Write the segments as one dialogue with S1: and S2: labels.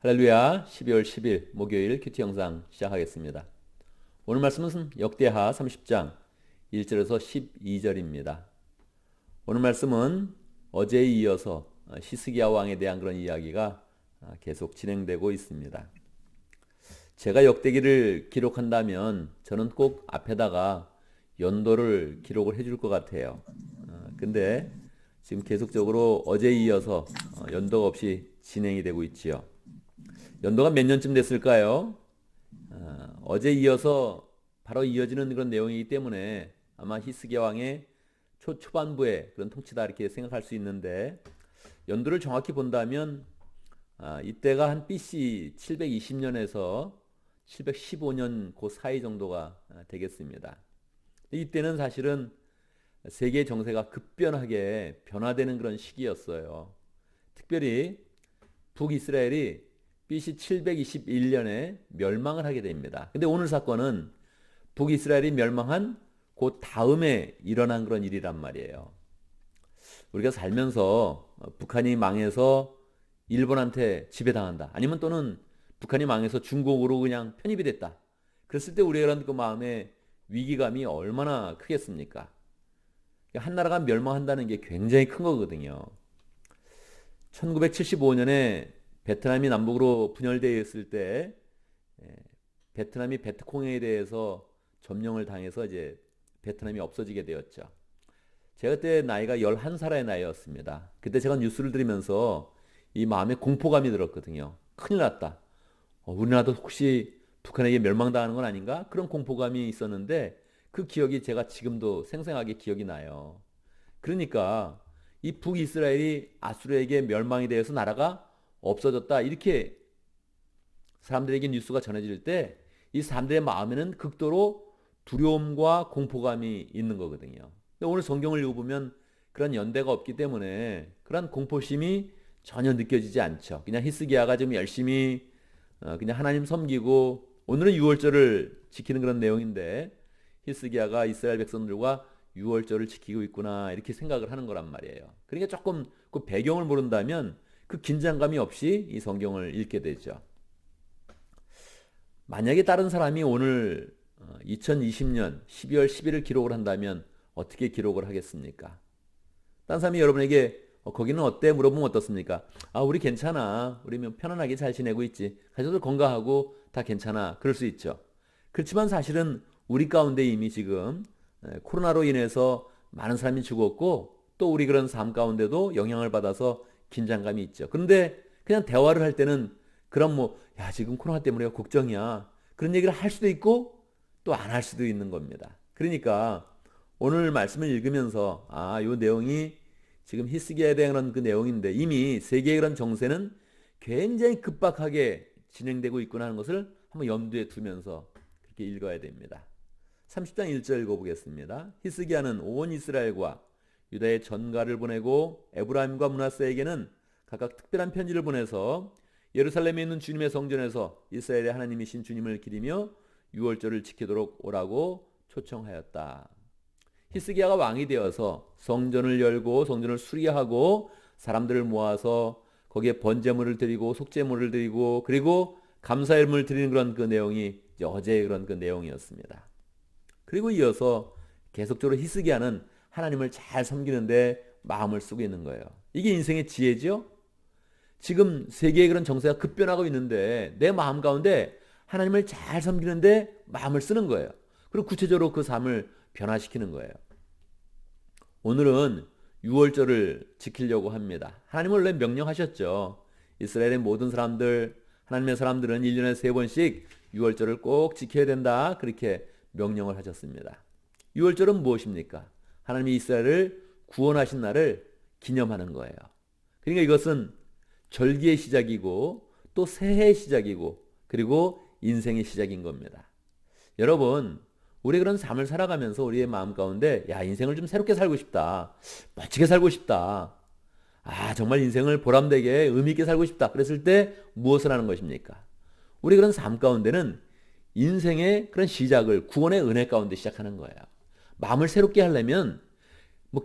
S1: 할렐루야. 12월 10일 목요일 큐티 영상 시작하겠습니다. 오늘 말씀은 역대하 30장 1절에서 12절입니다. 오늘 말씀은 어제에 이어서 히스기야 왕에 대한 그런 이야기가 계속 진행되고 있습니다. 제가 역대기를 기록한다면 저는 꼭 앞에다가 연도를 기록을 해줄 것 같아요. 근데 지금 계속적으로 어제에 이어서 연도가 없이 진행이 되고 있지요. 연도가 몇 년쯤 됐을까요? 어제 이어서 바로 이어지는 그런 내용이기 때문에 아마 히스기야 왕의 초반부의 그런 통치다 이렇게 생각할 수 있는데, 연도를 정확히 본다면 이때가 한 BC 720년에서 715년 그 사이 정도가 되겠습니다. 이때는 사실은 세계 정세가 급변하게 변화되는 그런 시기였어요. 특별히 북이스라엘이 BC 721년에 멸망을 하게 됩니다. 근데 오늘 사건은 북이스라엘이 멸망한 그 다음에 일어난 그런 일이란 말이에요. 우리가 살면서 북한이 망해서 일본한테 지배당한다, 아니면 또는 북한이 망해서 중국으로 그냥 편입이 됐다, 그랬을 때 우리가 이런 그 마음의 위기감이 얼마나 크겠습니까? 한 나라가 멸망한다는 게 굉장히 큰 거거든요. 1975년에 베트남이 남북으로 분열되어 있을 때 베트남이 베트콩에 대해서 점령을 당해서 이제 베트남이 없어지게 되었죠. 제가 그때 나이가 11살의 나이였습니다. 그때 제가 뉴스를 들으면서 이 마음에 공포감이 들었거든요. 큰일 났다. 우리나라도 혹시 북한에게 멸망당하는 건 아닌가? 그런 공포감이 있었는데 그 기억이 제가 지금도 생생하게 기억이 나요. 그러니까 이 북이스라엘이 아수르에게 멸망이 되어서 나라가 없어졌다, 이렇게 사람들에게 뉴스가 전해질 때 이 사람들의 마음에는 극도로 두려움과 공포감이 있는 거거든요. 근데 오늘 성경을 읽어보면 그런 연대가 없기 때문에 그런 공포심이 전혀 느껴지지 않죠. 그냥 히스기야가 좀 열심히 그냥 하나님 섬기고, 오늘은 유월절을 지키는 그런 내용인데 히스기야가 이스라엘 백성들과 유월절을 지키고 있구나, 이렇게 생각을 하는 거란 말이에요. 그러니까 조금 그 배경을 모른다면 그 긴장감이 없이 이 성경을 읽게 되죠. 만약에 다른 사람이 오늘 2020년 12월 10일을 기록을 한다면 어떻게 기록을 하겠습니까? 다른 사람이 여러분에게 거기는 어때? 물어보면 어떻습니까? 우리 괜찮아. 우리 편안하게 잘 지내고 있지. 가족들 건강하고 다 괜찮아. 그럴 수 있죠. 그렇지만 사실은 우리 가운데 이미 지금 코로나로 인해서 많은 사람이 죽었고, 또 우리 그런 삶 가운데도 영향을 받아서 긴장감이 있죠. 그런데 그냥 대화를 할 때는 그럼 야, 지금 코로나 때문에 걱정이야, 그런 얘기를 할 수도 있고 또 안 할 수도 있는 겁니다. 그러니까 오늘 말씀을 읽으면서 이 내용이 지금 히스기야에 대한 그 내용인데 이미 세계의 그런 정세는 굉장히 급박하게 진행되고 있구나 하는 것을 한번 염두에 두면서 그렇게 읽어야 됩니다. 30장 1절 읽어보겠습니다. 히스기야는 온 이스라엘과 유다의 전가를 보내고 에브라임과 므낫세에게는 각각 특별한 편지를 보내서 예루살렘에 있는 주님의 성전에서 이스라엘의 하나님이신 주님을 기리며 유월절을 지키도록 오라고 초청하였다. 히스기야가 왕이 되어서 성전을 열고 성전을 수리하고 사람들을 모아서 거기에 번제물을 드리고 속죄물을 드리고 그리고 감사일을 드리는 그런 그 내용이 어제의 그런 그 내용이었습니다. 그리고 이어서 계속적으로 히스기야는 하나님을 잘 섬기는데 마음을 쓰고 있는 거예요. 이게 인생의 지혜죠. 지금 세계의 그런 정세가 급변하고 있는데 내 마음 가운데 하나님을 잘 섬기는데 마음을 쓰는 거예요. 그리고 구체적으로 그 삶을 변화시키는 거예요. 오늘은 유월절을 지키려고 합니다. 하나님은 원래 명령하셨죠. 이스라엘의 모든 사람들, 하나님의 사람들은 1년에 3번씩 유월절을 꼭 지켜야 된다, 그렇게 명령을 하셨습니다. 유월절은 무엇입니까? 하나님이 이스라엘을 구원하신 날을 기념하는 거예요. 그러니까 이것은 절기의 시작이고 또 새해의 시작이고 그리고 인생의 시작인 겁니다. 여러분, 우리 그런 삶을 살아가면서 우리의 마음 가운데 인생을 좀 새롭게 살고 싶다, 멋지게 살고 싶다, 정말 인생을 보람되게 의미있게 살고 싶다, 그랬을 때 무엇을 하는 것입니까? 우리 그런 삶 가운데는 인생의 그런 시작을 구원의 은혜 가운데 시작하는 거예요. 마음을 새롭게 하려면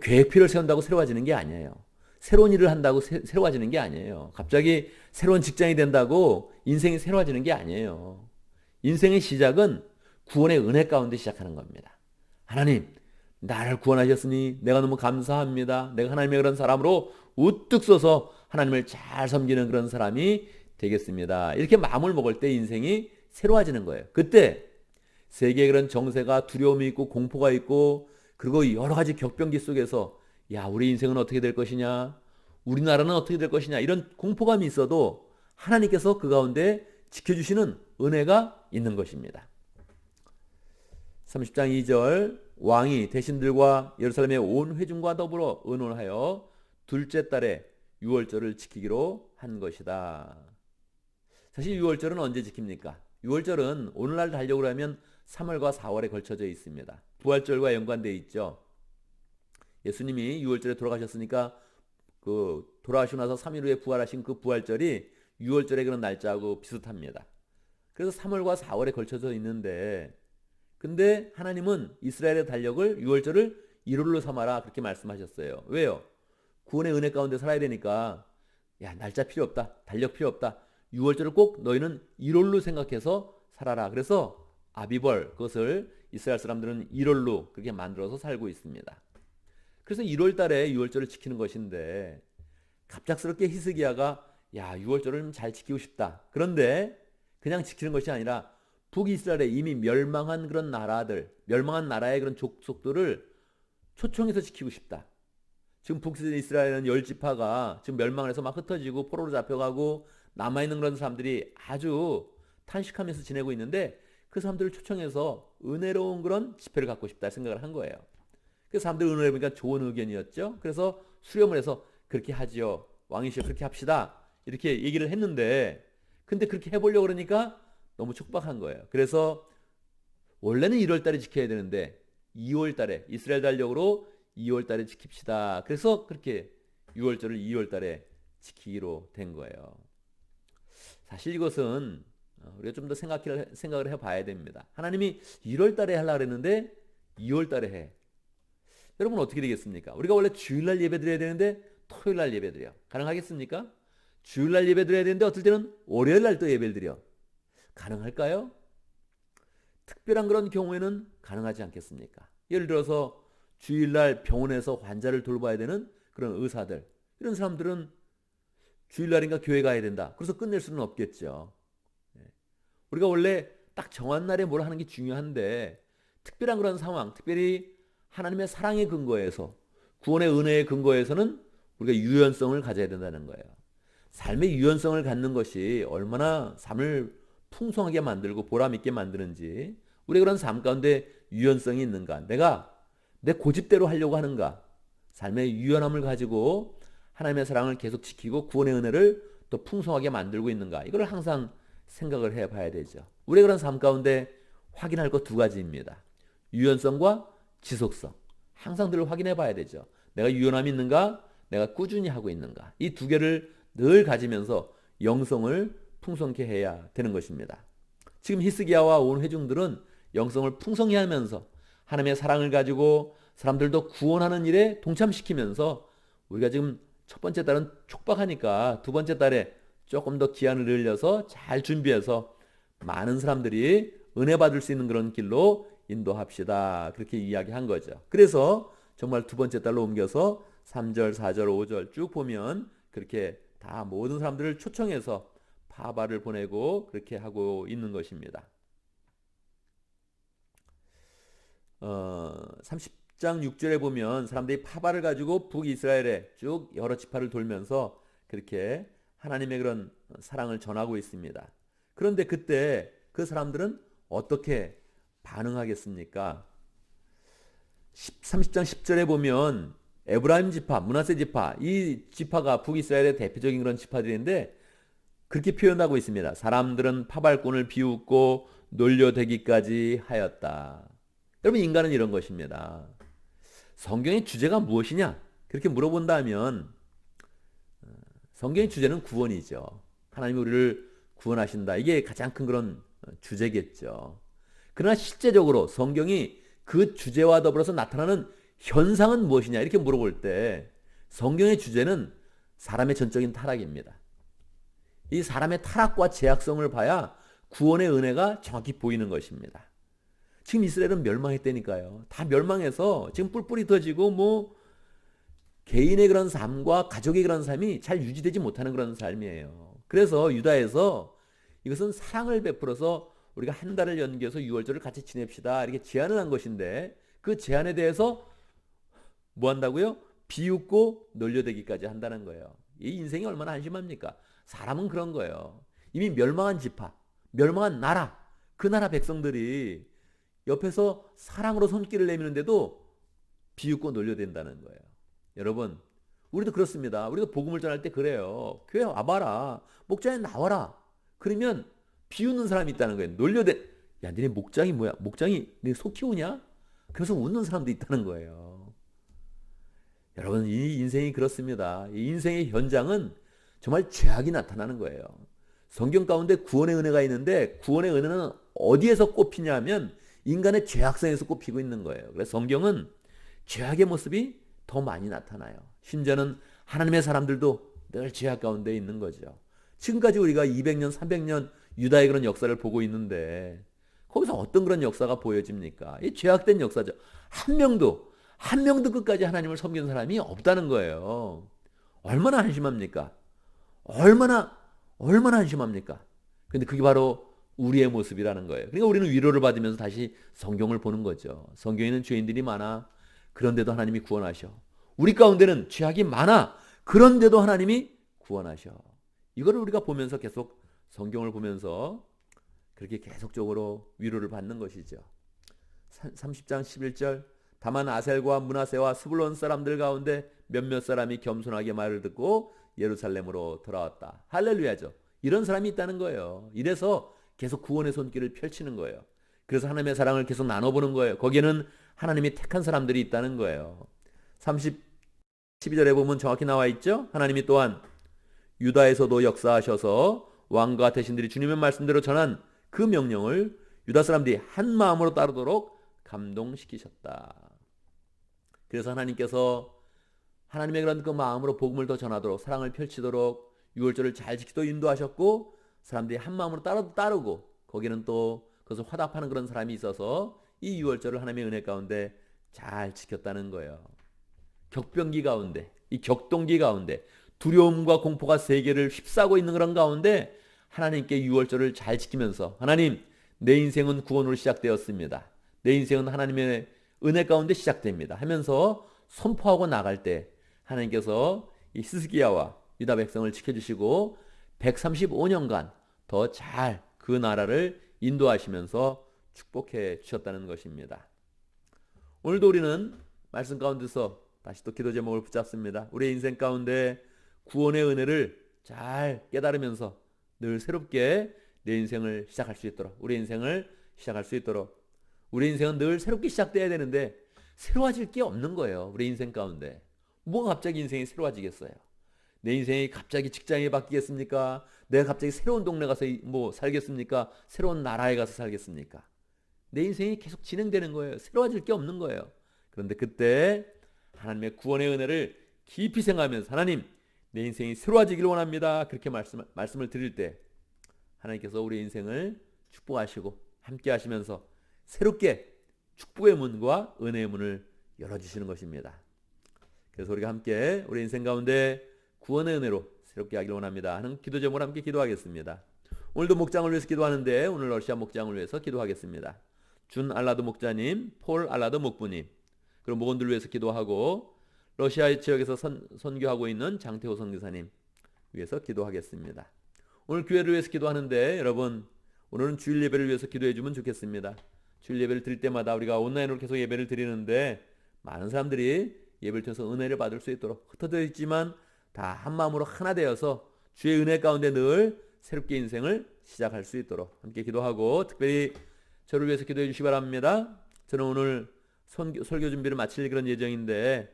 S1: 계획표를 세운다고 새로워지는 게 아니에요. 새로운 일을 한다고 새로워지는 게 아니에요. 갑자기 새로운 직장이 된다고 인생이 새로워지는 게 아니에요. 인생의 시작은 구원의 은혜 가운데 시작하는 겁니다. 하나님, 나를 구원하셨으니 내가 너무 감사합니다. 내가 하나님의 그런 사람으로 우뚝 서서 하나님을 잘 섬기는 그런 사람이 되겠습니다. 이렇게 마음을 먹을 때 인생이 새로워지는 거예요. 그때 세계의 그런 정세가 두려움이 있고 공포가 있고 그리고 여러 가지 격변기 속에서 야, 우리 인생은 어떻게 될 것이냐, 우리나라는 어떻게 될 것이냐, 이런 공포감이 있어도 하나님께서 그 가운데 지켜주시는 은혜가 있는 것입니다. 30장 2절, 왕이 대신들과 예루살렘의 온 회중과 더불어 의논하여 둘째 달에 유월절을 지키기로 한 것이다. 사실 유월절은 언제 지킵니까? 유월절은 오늘날 달력으로 하면 3월과 4월에 걸쳐져 있습니다. 부활절과 연관되어 있죠. 예수님이 유월절에 돌아가셨으니까 그 돌아가시고 나서 3일 후에 부활하신 그 부활절이 유월절의 그런 날짜하고 비슷합니다. 그래서 3월과 4월에 걸쳐져 있는데, 근데 하나님은 이스라엘의 달력을 유월절을 1월로 삼아라 그렇게 말씀하셨어요. 왜요? 구원의 은혜 가운데 살아야 되니까 야, 날짜 필요 없다, 달력 필요 없다, 유월절을 꼭 너희는 1월로 생각해서 살아라. 그래서 아비벌, 그것을 이스라엘 사람들은 1월로 그렇게 만들어서 살고 있습니다. 그래서 1월 달에 유월절을 지키는 것인데 갑작스럽게 히스기야가 야, 유월절을 좀 잘 지키고 싶다. 그런데 그냥 지키는 것이 아니라 북이스라엘에 이미 멸망한 그런 나라들, 멸망한 나라의 그런 족속들을 초청해서 지키고 싶다. 지금 북이스라엘은 10지파가 지금 멸망을 해서 막 흩어지고 포로로 잡혀가고 남아있는 그런 사람들이 아주 탄식하면서 지내고 있는데 그 사람들을 초청해서 은혜로운 그런 집회를 갖고 싶다 생각을 한 거예요. 그 사람들 은혜를 보니까 좋은 의견이었죠. 그래서 수렴을 해서 그렇게 하지요. 왕이시여 그렇게 합시다. 이렇게 얘기를 했는데 근데 그렇게 해보려고 그러니까 너무 촉박한 거예요. 그래서 원래는 1월 달에 지켜야 되는데 2월 달에 이스라엘 달력으로 2월 달에 지킵시다. 그래서 그렇게 6월절을 2월 달에 지키기로 된 거예요. 사실 이것은 우리가 좀 더 생각을 해봐야 됩니다. 하나님이 1월 달에 하려고 그랬는데 2월 달에 해. 여러분 어떻게 되겠습니까? 우리가 원래 주일날 예배 드려야 되는데 토요일날 예배 드려. 가능하겠습니까? 주일날 예배 드려야 되는데 어떨 때는 월요일날 또 예배를 드려. 가능할까요? 특별한 그런 경우에는 가능하지 않겠습니까? 예를 들어서 주일날 병원에서 환자를 돌봐야 되는 그런 의사들, 이런 사람들은 주일날인가 교회 가야 된다. 그래서 끝낼 수는 없겠죠. 우리가 원래 딱 정한 날에 뭘 하는 게 중요한데 특별한 그런 상황, 특별히 하나님의 사랑의 근거에서, 구원의 은혜의 근거에서는 우리가 유연성을 가져야 된다는 거예요. 삶의 유연성을 갖는 것이 얼마나 삶을 풍성하게 만들고 보람 있게 만드는지, 우리가 그런 삶 가운데 유연성이 있는가, 내가 내 고집대로 하려고 하는가, 삶의 유연함을 가지고 하나님의 사랑을 계속 지키고 구원의 은혜를 또 풍성하게 만들고 있는가, 이걸 항상 생각을 해봐야 되죠. 우리가 그런 삶 가운데 확인할 것 두 가지입니다. 유연성과 지속성. 항상 늘 확인해 봐야 되죠. 내가 유연함이 있는가, 내가 꾸준히 하고 있는가. 이 두 개를 늘 가지면서 영성을 풍성케 해야 되는 것입니다. 지금 히스기야와 온 회중들은 영성을 풍성히 하면서 하나님의 사랑을 가지고 사람들도 구원하는 일에 동참시키면서, 우리가 지금 첫 번째 달은 촉박하니까 두 번째 달에 조금 더 기한을 늘려서 잘 준비해서 많은 사람들이 은혜 받을 수 있는 그런 길로 인도합시다. 그렇게 이야기한 거죠. 그래서 정말 두 번째 달로 옮겨서 3절, 4절, 5절 쭉 보면 그렇게 다 모든 사람들을 초청해서 파바를 보내고 그렇게 하고 있는 것입니다. 30장 6절에 보면 사람들이 파바를 가지고 북이스라엘에 쭉 여러 지파를 돌면서 그렇게 하나님의 그런 사랑을 전하고 있습니다. 그런데 그때 그 사람들은 어떻게 반응하겠습니까? 30장 10절에 보면 에브라임 지파, 므낫세 지파, 이 지파가 북이스라엘의 대표적인 그런 지파들인데 그렇게 표현하고 있습니다. 사람들은 파발꾼을 비웃고 놀려대기까지 하였다. 여러분, 인간은 이런 것입니다. 성경의 주제가 무엇이냐? 그렇게 물어본다면 성경의 주제는 구원이죠. 하나님이 우리를 구원하신다. 이게 가장 큰 그런 주제겠죠. 그러나 실제적으로 성경이 그 주제와 더불어서 나타나는 현상은 무엇이냐 이렇게 물어볼 때 성경의 주제는 사람의 전적인 타락입니다. 이 사람의 타락과 죄악성을 봐야 구원의 은혜가 정확히 보이는 것입니다. 지금 이스라엘은 멸망했다니까요. 다 멸망해서 지금 뿔뿔이 터지고 뭐 개인의 그런 삶과 가족의 그런 삶이 잘 유지되지 못하는 그런 삶이에요. 그래서 유다에서 이것은 사랑을 베풀어서 우리가 한 달을 연기해서 유월절을 같이 지냅시다 이렇게 제안을 한 것인데 그 제안에 대해서 뭐 한다고요? 비웃고 놀려대기까지 한다는 거예요. 이 인생이 얼마나 한심합니까? 사람은 그런 거예요. 이미 멸망한 지파, 멸망한 나라, 그 나라 백성들이 옆에서 사랑으로 손길을 내미는데도 비웃고 놀려댄다는 거예요. 여러분, 우리도 그렇습니다. 우리도 복음을 전할 때 그래요. 교회 와봐라. 목장에 나와라. 그러면 비웃는 사람이 있다는 거예요. 놀려대. 야, 니네 목장이 뭐야? 목장이 네 소 키우냐? 그래서 웃는 사람도 있다는 거예요. 여러분, 이 인생이 그렇습니다. 이 인생의 현장은 정말 죄악이 나타나는 거예요. 성경 가운데 구원의 은혜가 있는데 구원의 은혜는 어디에서 꼽히냐 하면 인간의 죄악성에서 꼽히고 있는 거예요. 그래서 성경은 죄악의 모습이 더 많이 나타나요. 심지어는 하나님의 사람들도 늘 죄악 가운데 있는 거죠. 지금까지 우리가 200년, 300년 유다의 그런 역사를 보고 있는데 거기서 어떤 그런 역사가 보여집니까? 이 죄악된 역사죠. 한 명도 끝까지 하나님을 섬긴 사람이 없다는 거예요. 얼마나 한심합니까? 얼마나 한심합니까? 근데 그게 바로 우리의 모습이라는 거예요. 그러니까 우리는 위로를 받으면서 다시 성경을 보는 거죠. 성경에는 죄인들이 많아. 그런데도 하나님이 구원하셔. 우리 가운데는 죄악이 많아. 그런데도 하나님이 구원하셔. 이거를 우리가 보면서 계속 성경을 보면서 그렇게 계속적으로 위로를 받는 것이죠. 30장 11절 다만 아셀과 므낫세와 스불론 사람들 가운데 몇몇 사람이 겸손하게 말을 듣고 예루살렘으로 돌아왔다. 할렐루야죠. 이런 사람이 있다는 거예요. 이래서 계속 구원의 손길을 펼치는 거예요. 그래서 하나님의 사랑을 계속 나눠보는 거예요. 거기에는 하나님이 택한 사람들이 있다는 거예요. 12절에 보면 정확히 나와 있죠. 하나님이 또한 유다에서도 역사하셔서 왕과 대신들이 주님의 말씀대로 전한 그 명령을 유다 사람들이 한 마음으로 따르도록 감동시키셨다. 그래서 하나님께서 하나님의 그런 그 마음으로 복음을 더 전하도록 사랑을 펼치도록 유월절을 잘 지키도록 인도하셨고 사람들이 한 마음으로 따르고 거기는 또 그것을 화답하는 그런 사람이 있어서 이 유월절을 하나님의 은혜 가운데 잘 지켰다는 거예요. 격변기 가운데 이 격동기 가운데 두려움과 공포가 세계를 휩싸고 있는 그런 가운데 하나님께 유월절을 잘 지키면서 하나님 내 인생은 구원으로 시작되었습니다. 내 인생은 하나님의 은혜 가운데 시작됩니다 하면서 선포하고 나갈 때 하나님께서 이 스스기야와 유다 백성을 지켜주시고 135년간 더 잘 그 나라를 인도하시면서 축복해 주셨다는 것입니다. 오늘도 우리는 말씀 가운데서 다시 또 기도 제목을 붙잡습니다. 우리의 인생 가운데 구원의 은혜를 잘 깨달으면서 늘 새롭게 내 인생을 시작할 수 있도록 우리 인생을 시작할 수 있도록 우리 인생은 늘 새롭게 시작돼야 되는데 새로워질 게 없는 거예요. 우리 인생 가운데 뭐가 갑자기 인생이 새로워지겠어요? 내 인생이 갑자기 직장이 바뀌겠습니까? 내가 갑자기 새로운 동네 가서 뭐 살겠습니까? 새로운 나라에 가서 살겠습니까? 내 인생이 계속 진행되는 거예요. 새로워질 게 없는 거예요. 그런데 그때 하나님의 구원의 은혜를 깊이 생각하면서 하나님 내 인생이 새로워지기를 원합니다. 그렇게 말씀을 드릴 때 하나님께서 우리 인생을 축복하시고 함께 하시면서 새롭게 축복의 문과 은혜의 문을 열어주시는 것입니다. 그래서 우리가 함께 우리 인생 가운데 구원의 은혜로 새롭게 하기를 원합니다 하는 기도 제목으로 함께 기도하겠습니다. 오늘도 목장을 위해서 기도하는데 오늘 러시아 목장을 위해서 기도하겠습니다. 준 알라드 목자님, 폴 알라드 목부님 그리고 목원들 위해서 기도하고 러시아 지역에서 선교하고 있는 장태호 선교사님 위해서 기도하겠습니다. 오늘 교회를 위해서 기도하는데 여러분 오늘은 주일 예배를 위해서 기도해 주면 좋겠습니다. 주일 예배를 드릴 때마다 우리가 온라인으로 계속 예배를 드리는데 많은 사람들이 예배를 통해서 은혜를 받을 수 있도록 흩어져 있지만 다 한마음으로 하나 되어서 주의 은혜 가운데 늘 새롭게 인생을 시작할 수 있도록 함께 기도하고 특별히 저를 위해서 기도해 주시기 바랍니다. 저는 오늘 설교 준비를 마칠 그런 예정인데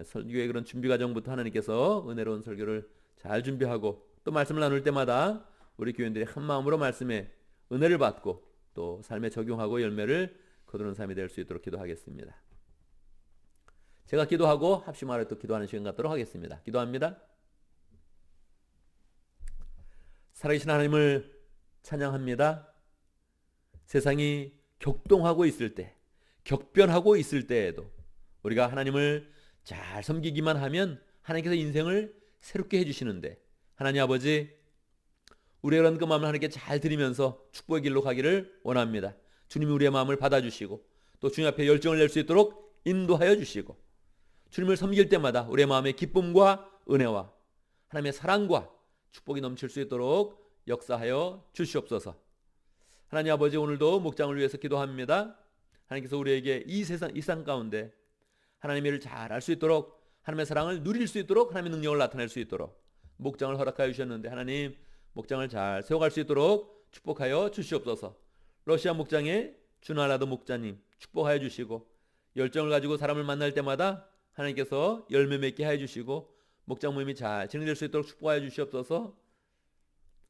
S1: 설교의 그런 준비 과정부터 하나님께서 은혜로운 설교를 잘 준비하고 또 말씀을 나눌 때마다 우리 교인들이 한마음으로 말씀에 은혜를 받고 또 삶에 적용하고 열매를 거두는 삶이 될 수 있도록 기도하겠습니다. 제가 기도하고 합심하여 또 기도하는 시간 갖도록 하겠습니다. 기도합니다. 살아계신 하나님을 찬양합니다. 세상이 격동하고 있을 때, 격변하고 있을 때에도 우리가 하나님을 잘 섬기기만 하면 하나님께서 인생을 새롭게 해주시는데, 하나님 아버지, 우리의 그런 그 마음을 하나님께 잘 드리면서 축복의 길로 가기를 원합니다. 주님이 우리의 마음을 받아주시고 또 주님 앞에 열정을 낼 수 있도록 인도하여 주시고, 주님을 섬길 때마다 우리의 마음의 기쁨과 은혜와 하나님의 사랑과 축복이 넘칠 수 있도록 역사하여 주시옵소서. 하나님 아버지, 오늘도 목장을 위해서 기도합니다. 하나님께서 우리에게 이 세상 가운데 하나님의 일을 잘 알 수 있도록, 하나님의 사랑을 누릴 수 있도록, 하나님의 능력을 나타낼 수 있도록 목장을 허락하여 주셨는데, 하나님 목장을 잘 세워갈 수 있도록 축복하여 주시옵소서. 러시아 목장의 주나라드 목자님 축복하여 주시고, 열정을 가지고 사람을 만날 때마다 하나님께서 열매 맺게 하여 주시고 목장 모임이 잘 진행될 수 있도록 축복하여 주시옵소서.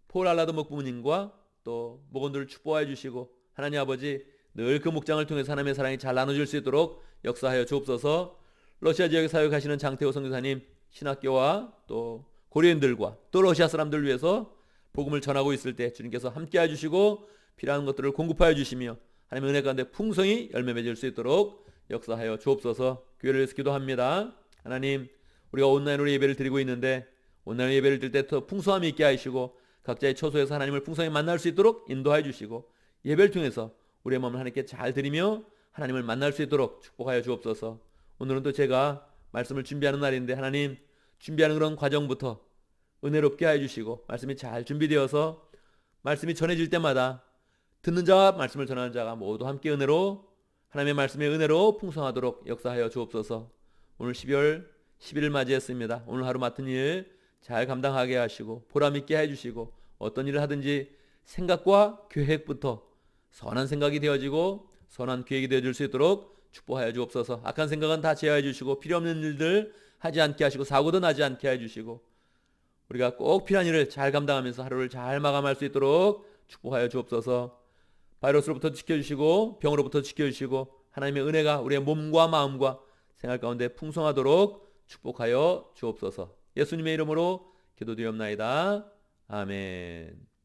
S1: 폴 알라드 목부모님과 또 목원들을 축복하여 주시고, 하나님 아버지, 늘 그 목장을 통해서 하나님의 사랑이 잘 나눠질 수 있도록 역사하여 주옵소서. 러시아 지역에 사역하시는 장태호 선교사님 신학교와 또 고려인들과 또 러시아 사람들 위해서 복음을 전하고 있을 때 주님께서 함께해 주시고 필요한 것들을 공급하여 주시며 하나님의 은혜 가운데 풍성히 열매 맺을 수 있도록 역사하여 주옵소서. 교회를 위해서 기도합니다. 하나님, 우리가 온라인으로 예배를 드리고 있는데 온라인 예배를 드릴 때 더 풍성함이 있게 하시고 각자의 처소에서 하나님을 풍성히 만날 수 있도록 인도하여 주시고, 예배를 통해서 우리의 마음을 하나님께 잘 드리며 하나님을 만날 수 있도록 축복하여 주옵소서. 오늘은 또 제가 말씀을 준비하는 날인데, 하나님, 준비하는 그런 과정부터 은혜롭게 하여 주시고 말씀이 잘 준비되어서 말씀이 전해질 때마다 듣는 자와 말씀을 전하는 자가 모두 함께 은혜로, 하나님의 말씀의 은혜로 풍성하도록 역사하여 주옵소서. 오늘 12월 11일 맞이했습니다. 오늘 하루 맡은 일 잘 감당하게 하시고 보람 있게 해주시고, 어떤 일을 하든지 생각과 계획부터 선한 생각이 되어지고 선한 계획이 되어질 수 있도록 축복하여 주옵소서. 악한 생각은 다 제어해 주시고 필요없는 일들 하지 않게 하시고 사고도 나지 않게 해주시고, 우리가 꼭 필요한 일을 잘 감당하면서 하루를 잘 마감할 수 있도록 축복하여 주옵소서. 바이러스로부터 지켜주시고 병으로부터 지켜주시고 하나님의 은혜가 우리의 몸과 마음과 생활 가운데 풍성하도록 축복하여 주옵소서. 예수님의 이름으로 기도드리옵나이다. 아멘.